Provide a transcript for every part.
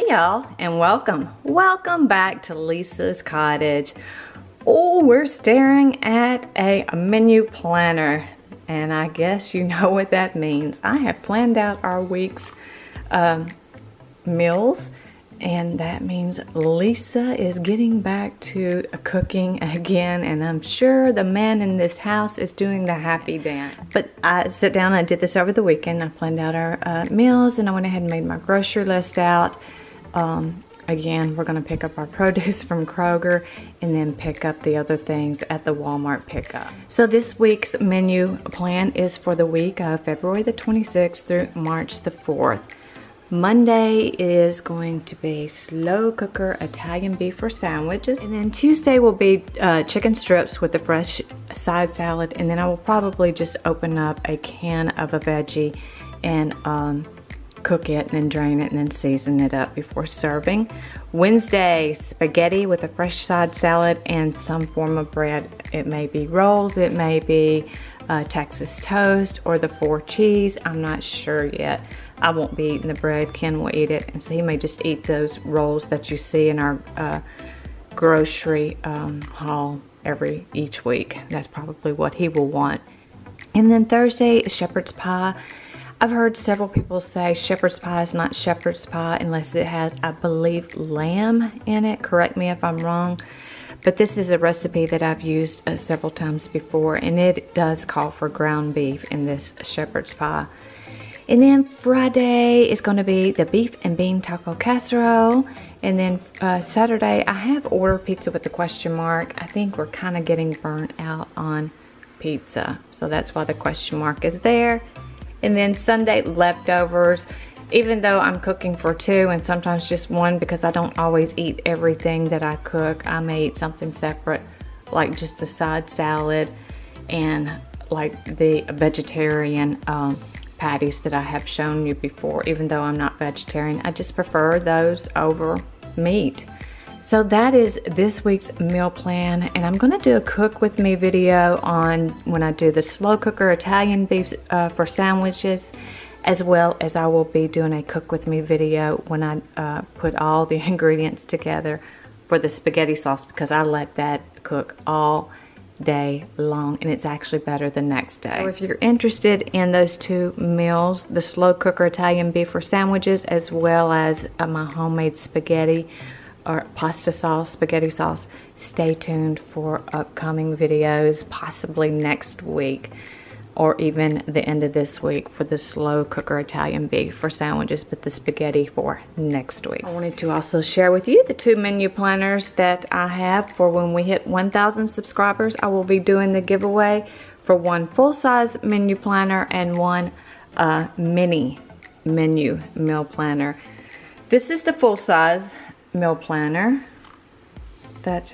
y'all, and welcome back to Leesah's Cottage. Oh, we're staring at a menu planner, and I guess you know what that means. I have planned out our week's meals, and that means Leesah is getting back to cooking again, and I'm sure the man in this house is doing the happy dance. But I sat down, I did this over the weekend. I planned out our meals, and I went ahead and made my grocery list out. Again, we're gonna pick up our produce from Kroger and then pick up the other things at the Walmart pickup. So this week's menu plan is for the week of February the 26th through March the 4th. Monday is going to be slow cooker Italian beef for sandwiches. And then Tuesday will be chicken strips with the fresh side salad. And then I will probably just open up a can of a veggie and cook it and then drain it and then season it up before serving. Wednesday, spaghetti with a fresh side salad and some form of bread. It may be rolls, it may be Texas toast or the 4 cheese. I'm not sure yet. I won't be eating the bread. Ken will eat it, and so he may just eat those rolls that you see in our grocery haul each week. That's probably what he will want. And then Thursday is shepherd's pie. I've heard several people say shepherd's pie is not shepherd's pie unless it has, I believe, lamb in it. Correct me if I'm wrong. But this is a recipe that I've used several times before, and it does call for ground beef in this shepherd's pie. And then Friday is going to be the beef and bean taco casserole. And then Saturday, I have ordered pizza with the question mark. I think we're kind of getting burnt out on pizza, so that's why the question mark is there. And then Sunday, leftovers. Even though I'm cooking for 2 and sometimes just 1 because I don't always eat everything that I cook, I may eat something separate, like just a side salad and like the vegetarian patties that I have shown you before. Even though I'm not vegetarian, I just prefer those over meat. So that is this week's meal plan, and I'm going to do a cook with me video on when I do the slow cooker Italian beef for sandwiches, as well as I will be doing a cook with me video when I put all the ingredients together for the spaghetti sauce, because I let that cook all day long, and it's actually better the next day. So if you're interested in those 2 meals, the slow cooker Italian beef for sandwiches, as well as my homemade spaghetti or pasta sauce, spaghetti sauce, stay tuned for upcoming videos, possibly next week or even the end of this week for the slow cooker Italian beef for sandwiches, but the spaghetti for next week. I wanted to also share with you the 2 menu planners that I have for when we hit 1,000 subscribers. I will be doing the giveaway for 1 full-size menu planner and 1 mini menu meal planner. This is the full-size meal planner that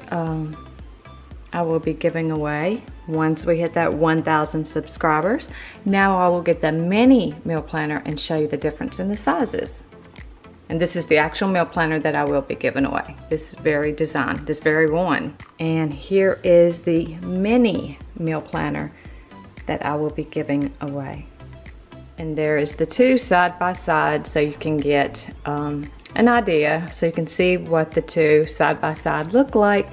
I will be giving away once we hit that 1,000 subscribers. Now I will get the mini meal planner and show you the difference in the sizes. And this is the actual meal planner that I will be giving away. This very design, this very one. And here is the mini meal planner that I will be giving away. And there is the 2 side by side, so you can get an idea, so you can see what the 2 side by side look like.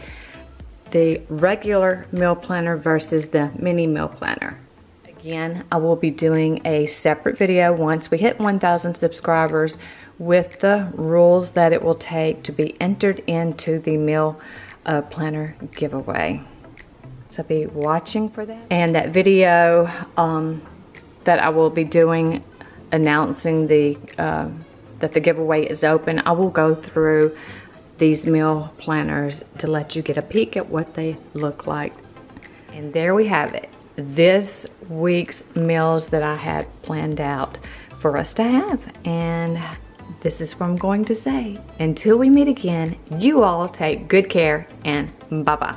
The regular meal planner versus the mini meal planner. Again, I will be doing a separate video once we hit 1,000 subscribers with the rules that it will take to be entered into the meal planner giveaway. So be watching for that. And that video that I will be doing announcing that the giveaway is open, I will go through these meal planners to let you get a peek at what they look like. And there we have it. This week's meals that I had planned out for us to have. And this is what I'm going to say. Until we meet again, you all take good care and bye-bye.